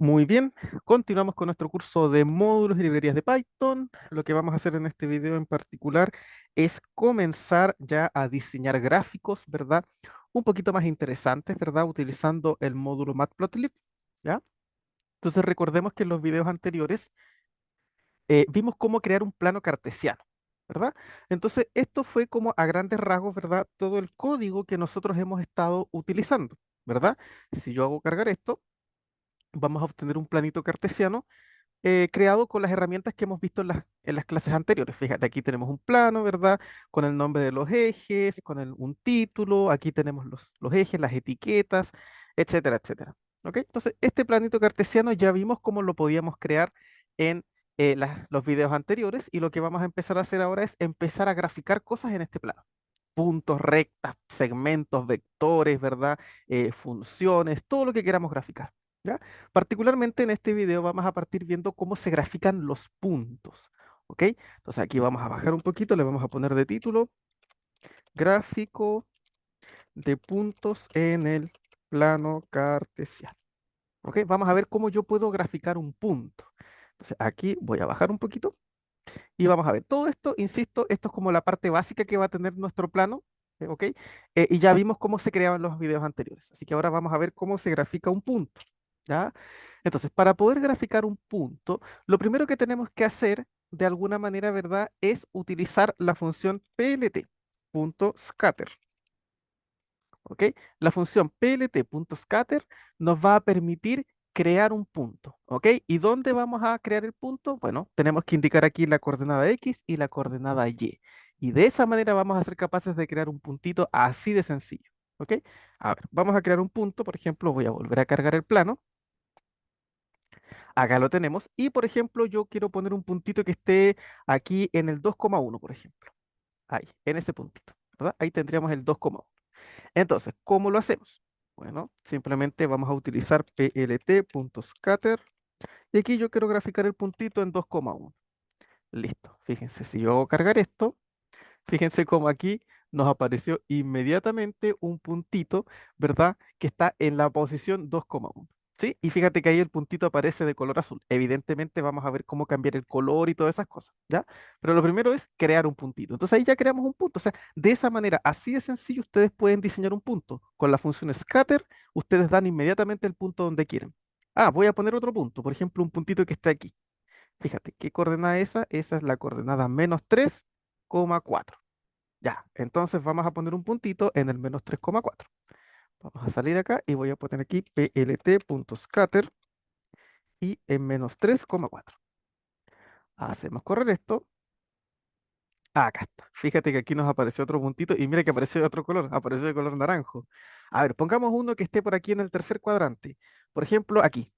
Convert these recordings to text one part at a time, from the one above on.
Muy bien, continuamos con nuestro curso de módulos y librerías de Python. Lo que vamos a hacer en este video en particular es comenzar ya a diseñar gráficos, ¿verdad? Un poquito más interesantes, ¿verdad? Utilizando el módulo Matplotlib, ¿ya? Entonces recordemos que en los videos anteriores vimos cómo crear un plano cartesiano, ¿verdad? Entonces esto fue como a grandes rasgos, ¿verdad? Todo el código que nosotros hemos estado utilizando, ¿verdad? Si yo hago cargar esto, vamos a obtener un planito cartesiano creado con las herramientas que hemos visto en las clases anteriores. Fíjate, aquí tenemos un plano, ¿verdad? Con el nombre de los ejes, con un título, aquí tenemos los ejes, las etiquetas, etcétera, etcétera. ¿Ok? Entonces, este planito cartesiano ya vimos cómo lo podíamos crear en los videos anteriores y lo que vamos a empezar a hacer ahora es empezar a graficar cosas en este plano. Puntos, rectas, segmentos, vectores, ¿verdad? Funciones, todo lo que queramos graficar. ¿Ya? Particularmente en este video vamos a partir viendo cómo se grafican los puntos. ¿Ok? Entonces aquí vamos a bajar un poquito, le vamos a poner de título gráfico de puntos en el plano cartesiano. ¿Ok? Vamos a ver cómo yo puedo graficar un punto. Entonces aquí voy a bajar un poquito y vamos a ver. Todo esto, insisto, esto es como la parte básica que va a tener nuestro plano. ¿Ok? Y ya vimos cómo se creaban los videos anteriores. Así que ahora vamos a ver cómo se grafica un punto. ¿Ya? Entonces, para poder graficar un punto, lo primero que tenemos que hacer, de alguna manera, ¿verdad?, es utilizar la función plt, punto scatter, ¿ok? La función plt.scatter nos va a permitir crear un punto, ¿ok? ¿Y dónde vamos a crear el punto? Bueno, tenemos que indicar aquí la coordenada X y la coordenada Y. Y de esa manera vamos a ser capaces de crear un puntito así de sencillo, ¿ok? A ver, vamos a crear un punto, por ejemplo, voy a volver a cargar el plano. Acá lo tenemos. Y por ejemplo, yo quiero poner un puntito que esté aquí en el 2,1, por ejemplo. Ahí, en ese puntito, ¿verdad? Ahí tendríamos el 2,1. Entonces, ¿cómo lo hacemos? Bueno, simplemente vamos a utilizar plt.scatter y aquí yo quiero graficar el puntito en 2,1. Listo. Fíjense, si yo hago cargar esto, fíjense cómo aquí nos apareció inmediatamente un puntito, ¿verdad? Que está en la posición 2,1. ¿Sí? Y fíjate que ahí el puntito aparece de color azul. Evidentemente vamos a ver cómo cambiar el color y todas esas cosas, ¿ya? Pero lo primero es crear un puntito. Entonces ahí ya creamos un punto. O sea, de esa manera, así de sencillo, ustedes pueden diseñar un punto. Con la función scatter, ustedes dan inmediatamente el punto donde quieren. Ah, voy a poner otro punto. Por ejemplo, un puntito que está aquí. Fíjate, ¿qué coordenada es esa? Esa es la coordenada -3,4. Ya, entonces vamos a poner un puntito en el -3,4. Vamos a salir acá y voy a poner aquí plt.scatter y en -3,4. Hacemos correr esto. Acá está. Fíjate que aquí nos apareció otro puntito y mira que apareció de otro color, apareció de color naranjo. A ver, pongamos uno que esté por aquí en el tercer cuadrante. Por ejemplo, aquí.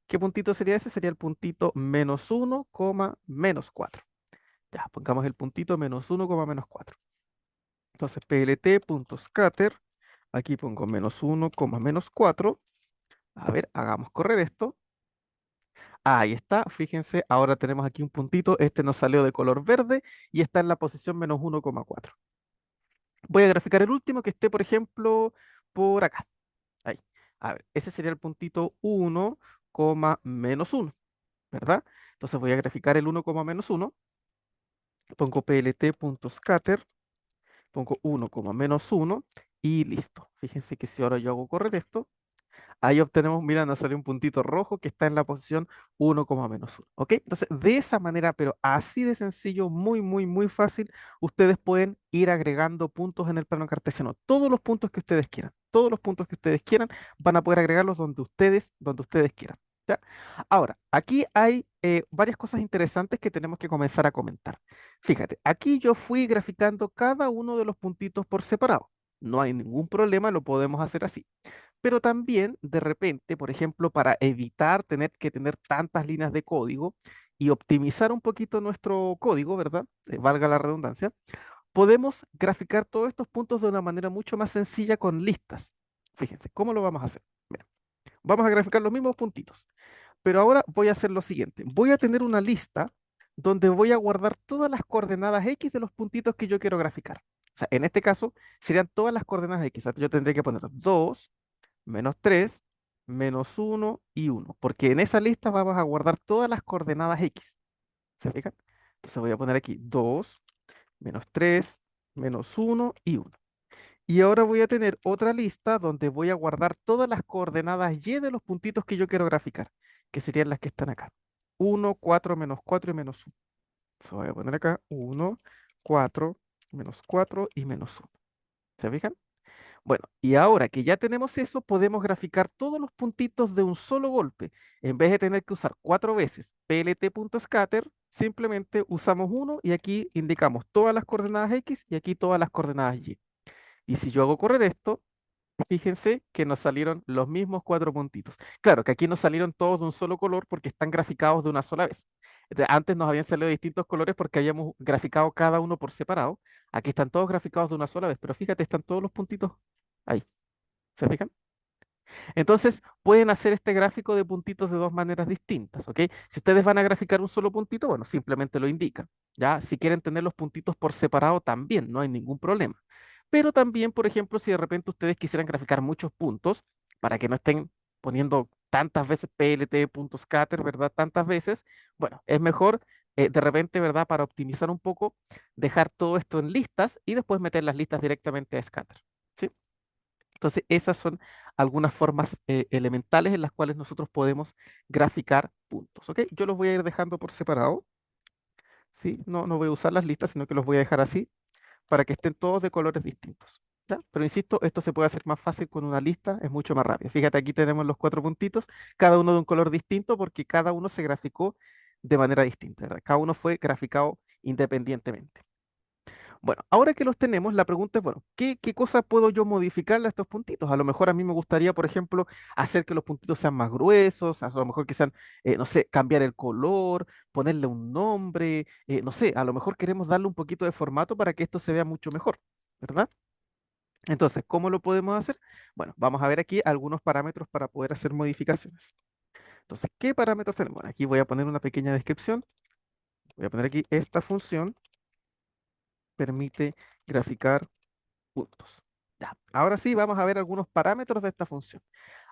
¿Qué puntito sería ese? Sería el puntito -1, -4. Ya, pongamos el puntito -1, -4. Entonces, plt.scatter, aquí pongo -1, -4. A ver, hagamos correr esto. Ahí está, fíjense, ahora tenemos aquí un puntito, este nos salió de color verde y está en la posición -1,4. Voy a graficar el último que esté, por ejemplo, por acá. Ahí. A ver, ese sería el puntito 1, -1, ¿verdad? Entonces voy a graficar el 1, -1, pongo plt.scatter, pongo 1, -1 y listo. Fíjense que si ahora yo hago correr esto, ahí obtenemos, mira, nos sale un puntito rojo que está en la posición 1, -1. ¿Ok? Entonces, de esa manera, pero así de sencillo, muy, muy, muy fácil, ustedes pueden ir agregando puntos en el plano cartesiano. Todos los puntos que ustedes quieran, todos los puntos que ustedes quieran, van a poder agregarlos donde ustedes quieran. ¿Ya? Ahora, aquí hay varias cosas interesantes que tenemos que comenzar a comentar. Fíjate, aquí yo fui graficando cada uno de los puntitos por separado. No hay ningún problema, lo podemos hacer así. Pero también, de repente, por ejemplo, para evitar tener que tener tantas líneas de código y optimizar un poquito nuestro código, ¿verdad? Valga la redundancia, podemos graficar todos estos puntos de una manera mucho más sencilla con listas. Fíjense, ¿cómo lo vamos a hacer? Mira, vamos a graficar los mismos puntitos, pero ahora voy a hacer lo siguiente. Voy a tener una lista donde voy a guardar todas las coordenadas X de los puntitos que yo quiero graficar. O sea, en este caso serían todas las coordenadas X. O sea, yo tendría que poner 2, -3, menos uno y uno, porque en esa lista vamos a guardar todas las coordenadas X. ¿Se fijan? Entonces voy a poner aquí 2 menos 3 menos uno y uno. Y ahora voy a tener otra lista donde voy a guardar todas las coordenadas Y de los puntitos que yo quiero graficar, que serían las que están acá. Uno, 4, menos 4 y menos uno. Entonces voy a poner acá uno, 4, menos 4 y menos uno. ¿Se fijan? Bueno, y ahora que ya tenemos eso, podemos graficar todos los puntitos de un solo golpe. En vez de tener que usar 4 veces plt.scatter, simplemente usamos uno y aquí indicamos todas las coordenadas X y aquí todas las coordenadas Y. Y si yo hago correr esto, fíjense que nos salieron los mismos 4 puntitos. Claro que aquí nos salieron todos de un solo color porque están graficados de una sola vez. Antes nos habían salido distintos colores porque habíamos graficado cada uno por separado. Aquí están todos graficados de una sola vez, pero fíjate, están todos los puntitos ahí. ¿Se fijan? Entonces, pueden hacer este gráfico de puntitos de dos maneras distintas, ¿ok? Si ustedes van a graficar un solo puntito, bueno, simplemente lo indican, ¿ya? Si quieren tener los puntitos por separado, también, no hay ningún problema. Pero también, por ejemplo, si de repente ustedes quisieran graficar muchos puntos, para que no estén poniendo tantas veces plt.scatter, ¿verdad? Tantas veces, bueno, es mejor de repente, ¿verdad? Para optimizar un poco, dejar todo esto en listas y después meter las listas directamente a scatter, ¿sí? Entonces, esas son algunas formas elementales en las cuales nosotros podemos graficar puntos, ¿ok? Yo los voy a ir dejando por separado, ¿sí? No voy a usar las listas, sino que los voy a dejar así para que estén todos de colores distintos, ¿ya? Pero insisto, esto se puede hacer más fácil con una lista, es mucho más rápido. Fíjate, aquí tenemos los 4 puntitos, cada uno de un color distinto porque cada uno se graficó de manera distinta, ¿verdad? Cada uno fue graficado independientemente. Bueno, ahora que los tenemos, la pregunta es, bueno, ¿qué cosa puedo yo modificarle a estos puntitos? A lo mejor a mí me gustaría, por ejemplo, hacer que los puntitos sean más gruesos, a lo mejor que sean, no sé, cambiar el color, ponerle un nombre, no sé, a lo mejor queremos darle un poquito de formato para que esto se vea mucho mejor, ¿verdad? Entonces, ¿cómo lo podemos hacer? Bueno, vamos a ver aquí algunos parámetros para poder hacer modificaciones. Entonces, ¿qué parámetros tenemos? Bueno, aquí voy a poner una pequeña descripción. Voy a poner aquí esta función permite graficar puntos. Ya, ahora sí, vamos a ver algunos parámetros de esta función.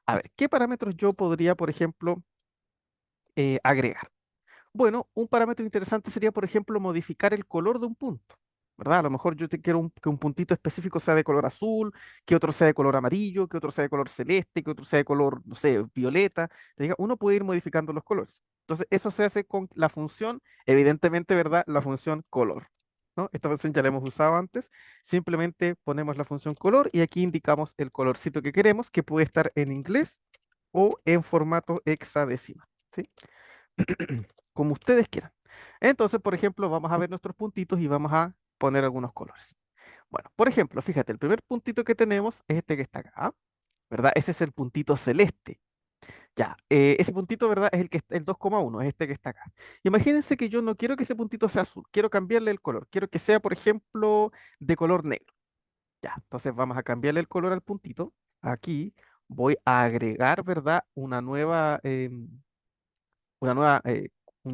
A ver, ¿qué parámetros yo podría, por ejemplo, agregar? Bueno, un parámetro interesante sería, por ejemplo, modificar el color de un punto, ¿verdad? A lo mejor yo te quiero que un puntito específico sea de color azul, que otro sea de color amarillo, que otro sea de color celeste, que otro sea de color, no sé, violeta. Uno puede ir modificando los colores. Entonces, eso se hace con la función, evidentemente, ¿verdad? La función color, ¿no? Esta función ya la hemos usado antes. Simplemente ponemos la función color y aquí indicamos el colorcito que queremos, que puede estar en inglés o en formato hexadecimal, ¿sí? Como ustedes quieran. Entonces, por ejemplo, vamos a ver nuestros puntitos y vamos a poner algunos colores. Bueno, por ejemplo, fíjate, el primer puntito que tenemos es este que está acá, ¿verdad? Ese es el puntito celeste. Ya, ese puntito, ¿verdad? Es el que el 2,1, es este que está acá. Imagínense que yo no quiero que ese puntito sea azul, quiero cambiarle el color, quiero que sea, por ejemplo, de color negro. Ya, entonces vamos a cambiarle el color al puntito. Aquí voy a agregar, ¿verdad? Una nueva, un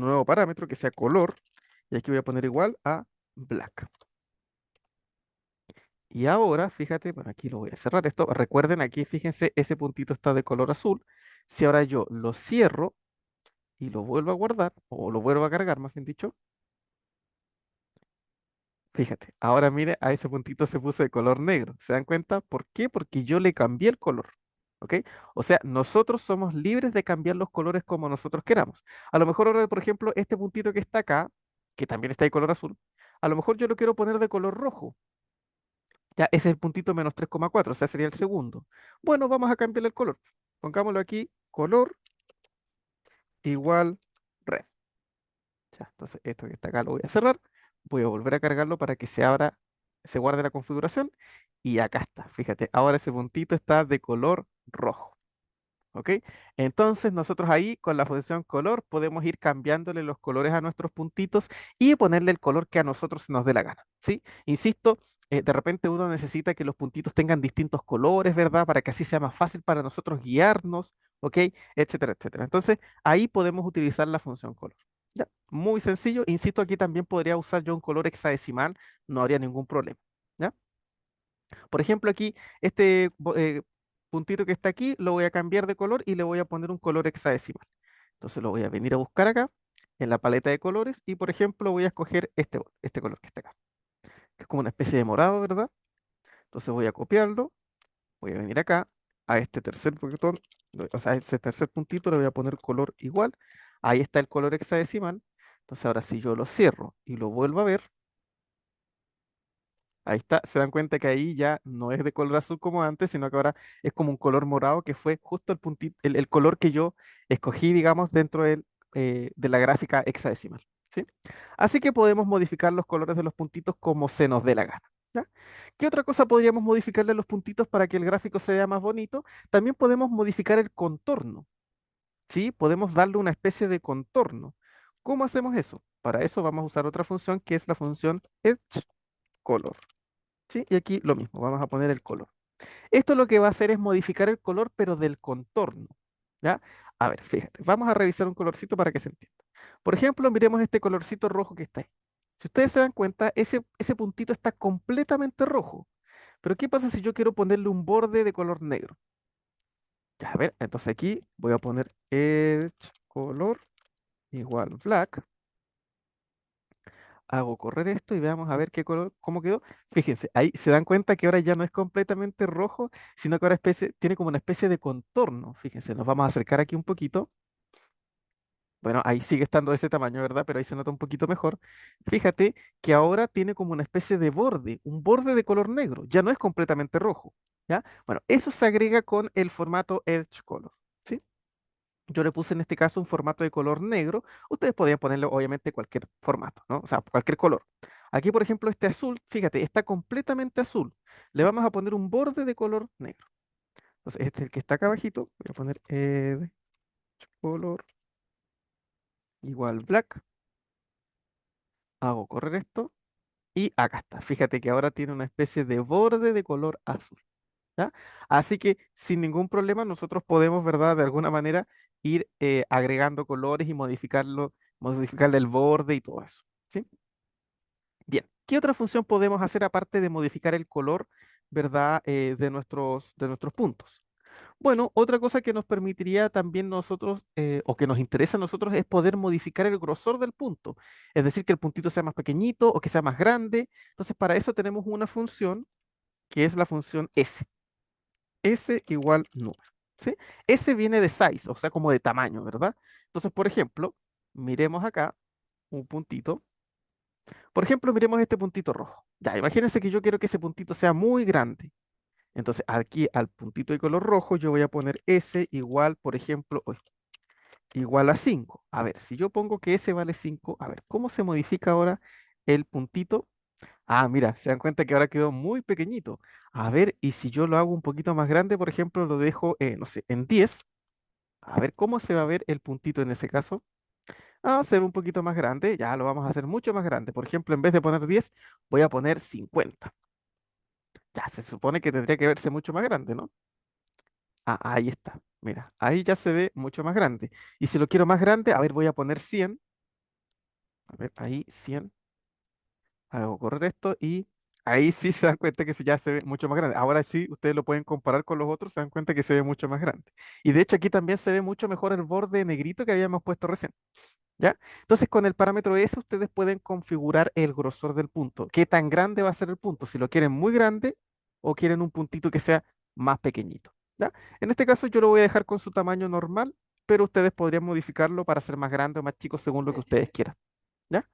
nuevo parámetro que sea color, y aquí voy a poner igual a black. Y ahora, fíjate, bueno, aquí lo voy a cerrar esto. Recuerden, aquí fíjense, ese puntito está de color azul. Si ahora yo lo cierro y lo vuelvo a guardar, o lo vuelvo a cargar, más bien dicho, fíjate, ahora mire, a ese puntito se puso de color negro. ¿Se dan cuenta? ¿Por qué? Porque yo le cambié el color. ¿Ok? O sea, nosotros somos libres de cambiar los colores como nosotros queramos. A lo mejor ahora, por ejemplo, este puntito que está acá, que también está de color azul, a lo mejor yo lo quiero poner de color rojo. Ya, ese es el puntito menos 3,4, o sea, sería el segundo. Bueno, vamos a cambiarle el color. Pongámoslo aquí, color igual red. Ya, entonces esto que está acá lo voy a cerrar. Voy a volver a cargarlo para que se abra, se guarde la configuración. Y acá está. Fíjate, ahora ese puntito está de color rojo. ¿Ok? Entonces nosotros ahí con la función color podemos ir cambiándole los colores a nuestros puntitos y ponerle el color que a nosotros se nos dé la gana. ¿Sí? Insisto, de repente uno necesita que los puntitos tengan distintos colores, ¿verdad? Para que así sea más fácil para nosotros guiarnos, ¿ok? Etcétera, etcétera. Entonces ahí podemos utilizar la función color. ¿Ya? Muy sencillo. Insisto, aquí también podría usar yo un color hexadecimal, no habría ningún problema. ¿Ya? Por ejemplo, aquí este puntito que está aquí lo voy a cambiar de color y le voy a poner un color hexadecimal. Entonces lo voy a venir a buscar acá en la paleta de colores y por ejemplo voy a escoger este color que está acá, que es como una especie de morado, ¿verdad? Entonces voy a copiarlo, voy a venir acá a este tercer botón, o sea, a ese tercer puntito le voy a poner color igual. Ahí está el color hexadecimal. Entonces ahora si yo lo cierro y lo vuelvo a ver, ahí está, se dan cuenta que ahí ya no es de color azul como antes, sino que ahora es como un color morado que fue justo el puntito, el color que yo escogí, digamos, dentro de la gráfica hexadecimal, ¿sí? Así que podemos modificar los colores de los puntitos como se nos dé la gana, ¿ya? ¿Qué otra cosa podríamos modificarle a los puntitos para que el gráfico se vea más bonito? También podemos modificar el contorno, ¿sí? Podemos darle una especie de contorno. ¿Cómo hacemos eso? Para eso vamos a usar otra función que es la función Edge Color. ¿Sí? Y aquí lo mismo, vamos a poner el color. Esto lo que va a hacer es modificar el color, pero del contorno, ¿ya? A ver, fíjate, vamos a revisar un colorcito para que se entienda. Por ejemplo, miremos este colorcito rojo que está ahí. Si ustedes se dan cuenta, ese puntito está completamente rojo. Pero ¿qué pasa si yo quiero ponerle un borde de color negro? Ya, a ver, entonces aquí voy a poner edge color igual black. Hago correr esto y veamos a ver qué color, cómo quedó. Fíjense, ahí se dan cuenta que ahora ya no es completamente rojo, sino que ahora tiene como una especie de contorno. Fíjense, nos vamos a acercar aquí un poquito. Bueno, ahí sigue estando de ese tamaño, ¿verdad? Pero ahí se nota un poquito mejor. Fíjate que ahora tiene como una especie de borde, un borde de color negro. Ya no es completamente rojo, ¿ya? Bueno, eso se agrega con el formato Edge Color, ¿sí? Yo le puse en este caso un formato de color negro. Ustedes podrían ponerle obviamente cualquier formato, ¿no? O sea, cualquier color. Aquí, por ejemplo, este azul, fíjate, está completamente azul. Le vamos a poner un borde de color negro. Entonces, este es el que está acá abajito. Voy a poner color igual black. Hago correr esto. Y acá está. Fíjate que ahora tiene una especie de borde de color azul. ¿Ya? Así que sin ningún problema nosotros podemos, ¿verdad? De alguna manera ir agregando colores y modificarle el borde y todo eso. ¿Sí? Bien, ¿qué otra función podemos hacer aparte de modificar el color, ¿verdad? De nuestros puntos. Bueno, otra cosa que nos permitiría también nosotros, o que nos interesa a nosotros, es poder modificar el grosor del punto. Es decir, que el puntito sea más pequeñito o que sea más grande. Entonces, para eso tenemos una función que es la función S. S igual número, ¿sí? S viene de size, o sea, como de tamaño, ¿verdad? Entonces, por ejemplo, miremos acá un puntito. Por ejemplo, miremos este puntito rojo. Ya, imagínense que yo quiero que ese puntito sea muy grande. Entonces, aquí al puntito de color rojo yo voy a poner S igual, por ejemplo, uy, igual a 5. A ver, si yo pongo que S vale 5, a ver, ¿cómo se modifica ahora el puntito? Ah, mira, se dan cuenta que ahora quedó muy pequeñito. A ver, y si yo lo hago un poquito más grande, por ejemplo, lo dejo, no sé, en 10. A ver cómo se va a ver el puntito en ese caso. Ah, se ve un poquito más grande. Ya lo vamos a hacer mucho más grande. Por ejemplo, en vez de poner 10, voy a poner 50. Ya se supone que tendría que verse mucho más grande, ¿no? Ah, ahí está. Mira, ahí ya se ve mucho más grande. Y si lo quiero más grande, a ver, voy a poner 100. A ver, ahí 100. Hago correr esto y ahí sí se dan cuenta que ya se ve mucho más grande. Ahora sí, ustedes lo pueden comparar con los otros, se dan cuenta que se ve mucho más grande. Y de hecho aquí también se ve mucho mejor el borde negrito que habíamos puesto recién. ¿Ya? Entonces, con el parámetro S, ustedes pueden configurar el grosor del punto. ¿Qué tan grande va a ser el punto? Si lo quieren muy grande o quieren un puntito que sea más pequeñito. ¿Ya? En este caso, yo lo voy a dejar con su tamaño normal, pero ustedes podrían modificarlo para ser más grande o más chico según lo que ustedes quieran. ¿Ya?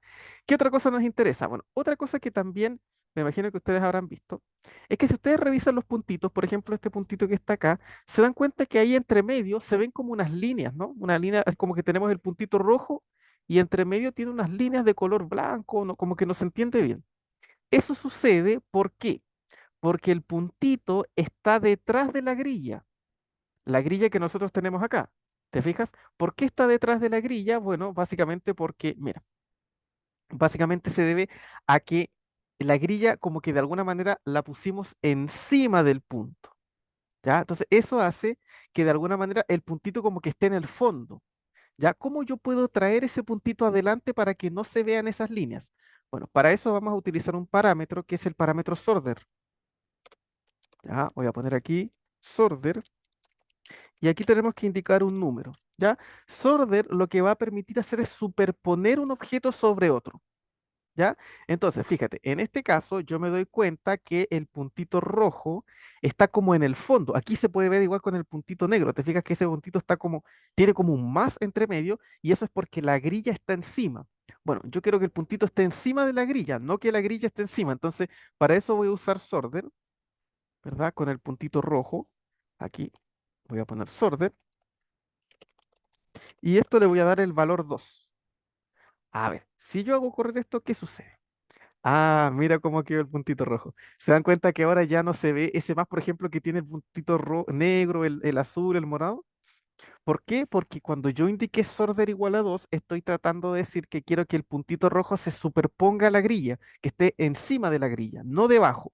¿Qué otra cosa nos interesa? Bueno, otra cosa que también me imagino que ustedes habrán visto es que si ustedes revisan los puntitos, por ejemplo, este puntito que está acá, se dan cuenta que ahí entre medio se ven como unas líneas, ¿no? Una línea, es como que tenemos el puntito rojo y entre medio tiene unas líneas de color blanco, ¿no? Como que no se entiende bien. Eso sucede, ¿por qué? Porque el puntito está detrás de la grilla que nosotros tenemos acá. ¿Te fijas? ¿Por qué está detrás de la grilla? Bueno, básicamente porque, mira, básicamente se debe a que la grilla como que de alguna manera la pusimos encima del punto, ¿ya? Entonces eso hace que de alguna manera el puntito como que esté en el fondo, ¿ya? ¿Cómo yo puedo traer ese puntito adelante para que no se vean esas líneas? Bueno, para eso vamos a utilizar un parámetro que es el parámetro sorter, ¿ya? Voy a poner aquí sorder, y aquí tenemos que indicar un número, ¿ya? Sorder lo que va a permitir hacer es superponer un objeto sobre otro. ¿Ya? Entonces, fíjate, en este caso yo me doy cuenta que el puntito rojo está como en el fondo. Aquí se puede ver igual con el puntito negro. Te fijas que ese puntito está como, tiene como un más entre medio y eso es porque la grilla está encima. Bueno, yo quiero que el puntito esté encima de la grilla, no que la grilla esté encima. Entonces, para eso voy a usar sorter, ¿verdad? Con el puntito rojo. Aquí voy a poner sorter y esto le voy a dar el valor 2. A ver, si yo hago correr esto, ¿qué sucede? Ah, mira cómo quedó el puntito rojo. ¿Se dan cuenta que ahora ya no se ve ese más, por ejemplo, que tiene el puntito negro, el azul, el morado? ¿Por qué? Porque cuando yo indiqué sorder igual a 2, estoy tratando de decir que quiero que el puntito rojo se superponga a la grilla, que esté encima de la grilla, no debajo.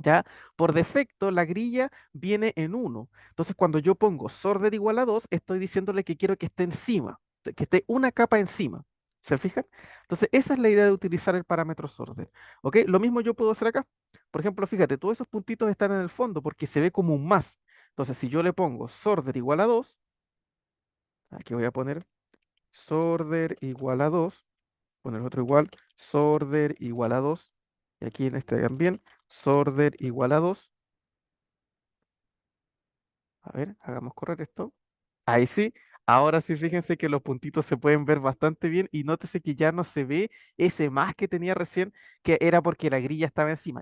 ¿Ya? Por defecto, la grilla viene en uno. Entonces, cuando yo pongo sorder igual a 2, estoy diciéndole que quiero que esté encima, que esté una capa encima. ¿Se fijan? Entonces, esa es la idea de utilizar el parámetro sorder. ¿Ok? Lo mismo yo puedo hacer acá. Por ejemplo, fíjate, todos esos puntitos están en el fondo porque se ve como un más. Entonces, si yo le pongo sorder igual a 2, aquí voy a poner sorder igual a 2, poner otro igual, sorder igual a 2, y aquí en este también, sorder igual a 2. A ver, hagamos correr esto. Ahí sí. Ahora sí, fíjense que los puntitos se pueden ver bastante bien y nótese que ya no se ve ese más que tenía recién, que era porque la grilla estaba encima.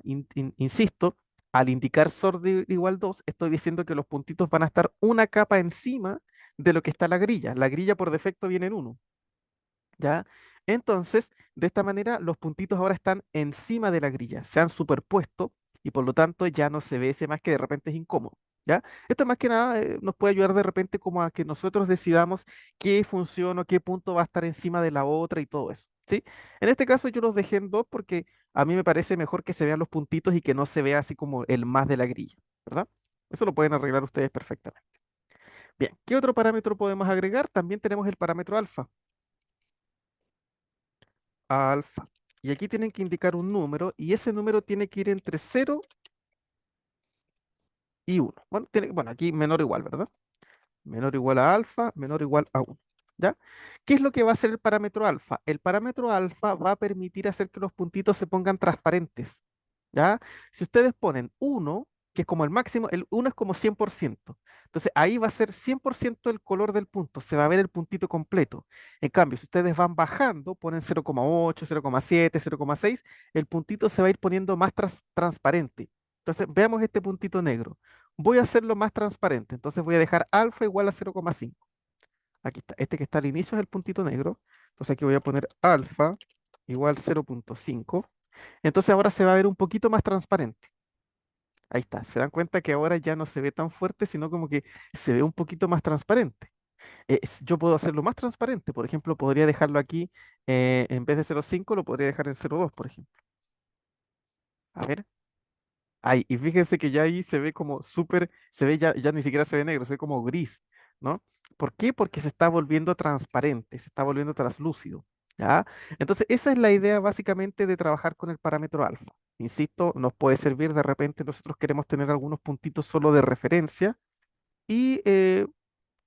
Insisto, al indicar sordi igual 2, estoy diciendo que los puntitos van a estar una capa encima de lo que está la grilla. La grilla por defecto viene en uno. ¿Ya? Entonces, de esta manera, los puntitos ahora están encima de la grilla, se han superpuesto y por lo tanto ya no se ve ese más que de repente es incómodo. ¿Ya? Esto más que nada nos puede ayudar de repente como a que nosotros decidamos qué función o qué punto va a estar encima de la otra y todo eso. ¿Sí? En este caso yo los dejé en 2 porque a mí me parece mejor que se vean los puntitos y que no se vea así como el más de la grilla, ¿verdad? Eso lo pueden arreglar ustedes perfectamente. Bien, ¿qué otro parámetro podemos agregar? También tenemos el parámetro alfa. Alfa. Y aquí tienen que indicar un número y ese número tiene que ir entre 0 y 1. Bueno, bueno, aquí menor o igual, ¿verdad? Menor o igual a alfa, menor o igual a 1. ¿Ya? ¿Qué es lo que va a hacer el parámetro alfa? El parámetro alfa va a permitir hacer que los puntitos se pongan transparentes. ¿Ya? Si ustedes ponen 1, que es como el máximo, el 1 es como 100%. Entonces ahí va a ser 100% el color del punto, se va a ver el puntito completo. En cambio, si ustedes van bajando, ponen 0,8, 0,7, 0,6, el puntito se va a ir poniendo más transparente. Entonces veamos este puntito negro. Voy a hacerlo más transparente, entonces voy a dejar alfa igual a 0,5. Aquí está, este que está al inicio es el puntito negro. Entonces aquí voy a poner alfa igual 0,5. Entonces ahora se va a ver un poquito más transparente. Ahí está. Se dan cuenta que ahora ya no se ve tan fuerte, sino como que se ve un poquito más transparente. Yo puedo hacerlo más transparente. Por ejemplo, podría dejarlo aquí, en vez de 0,5, lo podría dejar en 0,2, por ejemplo. A ver. Ahí, y fíjense que ya ahí se ve como súper, se ve ya ni siquiera se ve negro, se ve como gris, ¿no? ¿Por qué? Porque se está volviendo transparente, se está volviendo translúcido, ¿ya? Entonces, esa es la idea básicamente de trabajar con el parámetro alfa. Insisto, nos puede servir de repente, nosotros queremos tener algunos puntitos solo de referencia y de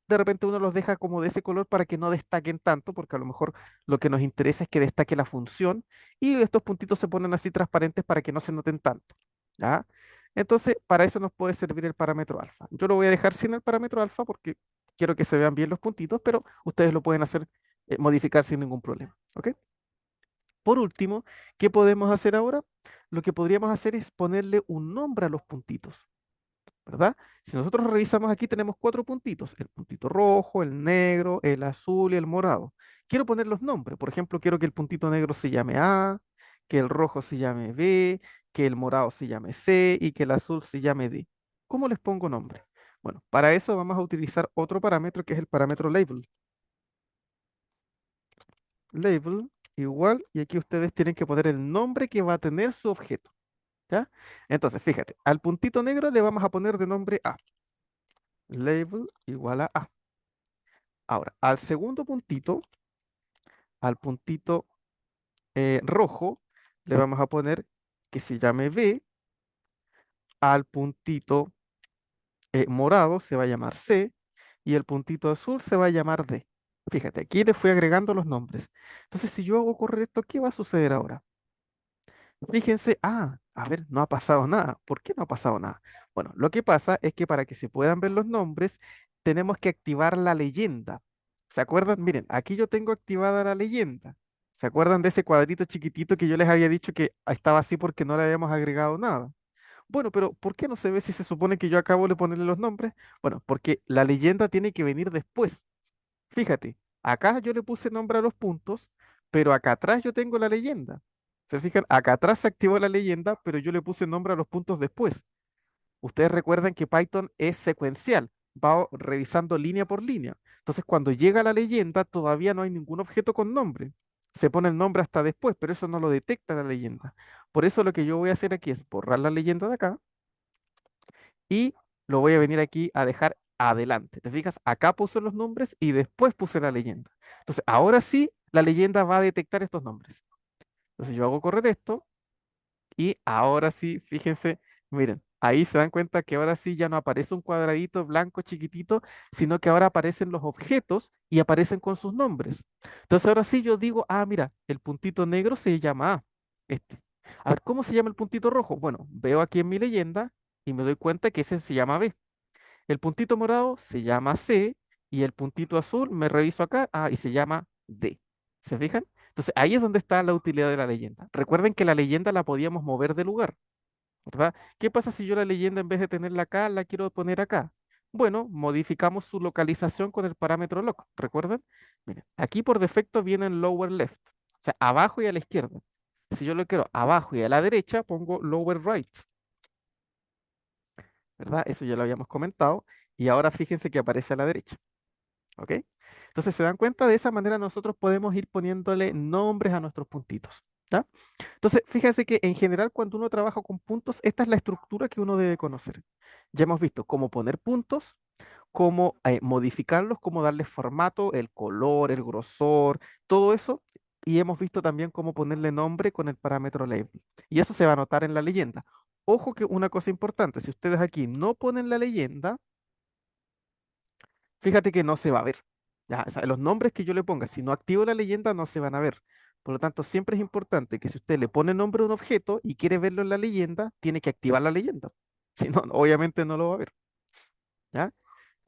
repente uno los deja como de ese color para que no destaquen tanto, porque a lo mejor lo que nos interesa es que destaque la función y estos puntitos se ponen así transparentes para que no se noten tanto. ¿Ya? Entonces, para eso nos puede servir el parámetro alfa. Yo lo voy a dejar sin el parámetro alfa porque quiero que se vean bien los puntitos, pero ustedes lo pueden hacer, modificar sin ningún problema. ¿Ok? Por último, ¿qué podemos hacer ahora? Lo que podríamos hacer es ponerle un nombre a los puntitos. ¿Verdad? Si nosotros revisamos aquí, tenemos 4 puntitos: el puntito rojo, el negro, el azul y el morado. Quiero poner los nombres. Por ejemplo, quiero que el puntito negro se llame A, que el rojo se llame B, que el morado se llame C y que el azul se llame D. ¿Cómo les pongo nombre? Bueno, para eso vamos a utilizar otro parámetro que es el parámetro label. Label igual, y aquí ustedes tienen que poner el nombre que va a tener su objeto. ¿Ya? Entonces, fíjate, al puntito negro le vamos a poner de nombre A. Label igual a A. Ahora, al segundo puntito, al puntito rojo, le vamos a poner que se llame B. Al puntito morado se va a llamar C y el puntito azul se va a llamar D. Fíjate, aquí le fui agregando los nombres. Entonces, si yo hago correr esto, ¿qué va a suceder ahora? Fíjense, a ver, no ha pasado nada. ¿Por qué no ha pasado nada? Bueno, lo que pasa es que para que se puedan ver los nombres, tenemos que activar la leyenda. ¿Se acuerdan? Miren, aquí yo tengo activada la leyenda. ¿Se acuerdan de ese cuadrito chiquitito que yo les había dicho que estaba así porque no le habíamos agregado nada? Bueno, pero ¿por qué no se ve si se supone que yo acabo de ponerle los nombres? Bueno, porque la leyenda tiene que venir después. Fíjate, acá yo le puse nombre a los puntos, pero acá atrás yo tengo la leyenda. ¿Se fijan? Acá atrás se activó la leyenda, pero yo le puse nombre a los puntos después. Ustedes recuerdan que Python es secuencial, va revisando línea por línea. Entonces, cuando llega la leyenda, todavía no hay ningún objeto con nombre. Se pone el nombre hasta después, pero eso no lo detecta la leyenda. Por eso lo que yo voy a hacer aquí es borrar la leyenda de acá y lo voy a venir aquí a dejar adelante. ¿Te fijas? Acá puse los nombres y después puse la leyenda. Entonces, ahora sí, la leyenda va a detectar estos nombres. Entonces, yo hago correr esto y ahora sí, fíjense, miren, ahí se dan cuenta que ahora sí ya no aparece un cuadradito blanco chiquitito, sino que ahora aparecen los objetos y aparecen con sus nombres. Entonces, ahora sí yo digo, mira, el puntito negro se llama A, este. A ver, ¿cómo se llama el puntito rojo? Bueno, veo aquí en mi leyenda y me doy cuenta que ese se llama B. El puntito morado se llama C y el puntito azul, me reviso acá, y se llama D. ¿Se fijan? Entonces ahí es donde está la utilidad de la leyenda. Recuerden que la leyenda la podíamos mover de lugar, ¿verdad? ¿Qué pasa si yo la leyenda en vez de tenerla acá, la quiero poner acá? Bueno, modificamos su localización con el parámetro loc. ¿Recuerdan? Miren, aquí por defecto viene en lower left, o sea, abajo y a la izquierda. Si yo lo quiero abajo y a la derecha, pongo lower right. ¿Verdad? Eso ya lo habíamos comentado. Y ahora fíjense que aparece a la derecha. ¿Ok? Entonces, ¿se dan cuenta? De esa manera nosotros podemos ir poniéndole nombres a nuestros puntitos. ¿Ya? Entonces, fíjense que en general cuando uno trabaja con puntos, esta es la estructura que uno debe conocer. Ya hemos visto cómo poner puntos, cómo modificarlos, cómo darles formato, el color, el grosor, todo eso. Y hemos visto también cómo ponerle nombre con el parámetro label. Y eso se va a anotar en la leyenda. Ojo que una cosa importante, si ustedes aquí no ponen la leyenda, fíjate que no se va a ver. Ya, o sea, los nombres que yo le ponga, si no activo la leyenda, no se van a ver. Por lo tanto, siempre es importante que si usted le pone nombre a un objeto y quiere verlo en la leyenda, tiene que activar la leyenda. Si no, obviamente no lo va a ver. ¿Ya?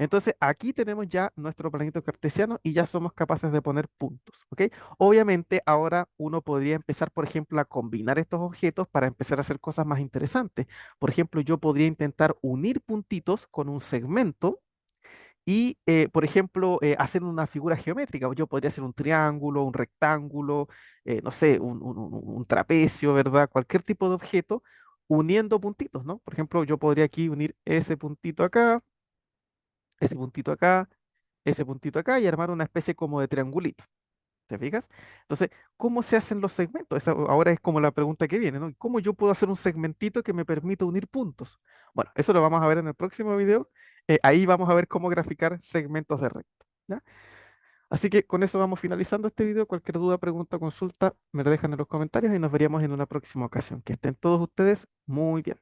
Entonces, aquí tenemos ya nuestro planito cartesiano y ya somos capaces de poner puntos. ¿Ok? Obviamente, ahora uno podría empezar, por ejemplo, a combinar estos objetos para empezar a hacer cosas más interesantes. Por ejemplo, yo podría intentar unir puntitos con un segmento y, por ejemplo, hacer una figura geométrica. Yo podría hacer un triángulo, un rectángulo, no sé, un trapecio, ¿verdad? Cualquier tipo de objeto uniendo puntitos, ¿no? Por ejemplo, yo podría aquí unir ese puntito acá, ese puntito acá, ese puntito acá y armar una especie como de triangulito. ¿Te fijas? Entonces, ¿cómo se hacen los segmentos? Esa ahora es como la pregunta que viene, ¿no? ¿Cómo yo puedo hacer un segmentito que me permita unir puntos? Bueno, eso lo vamos a ver en el próximo video. Ahí vamos a ver cómo graficar segmentos de recto. ¿Ya? Así que con eso vamos finalizando este video. Cualquier duda, pregunta, consulta, me lo dejan en los comentarios y nos veríamos en una próxima ocasión. Que estén todos ustedes muy bien.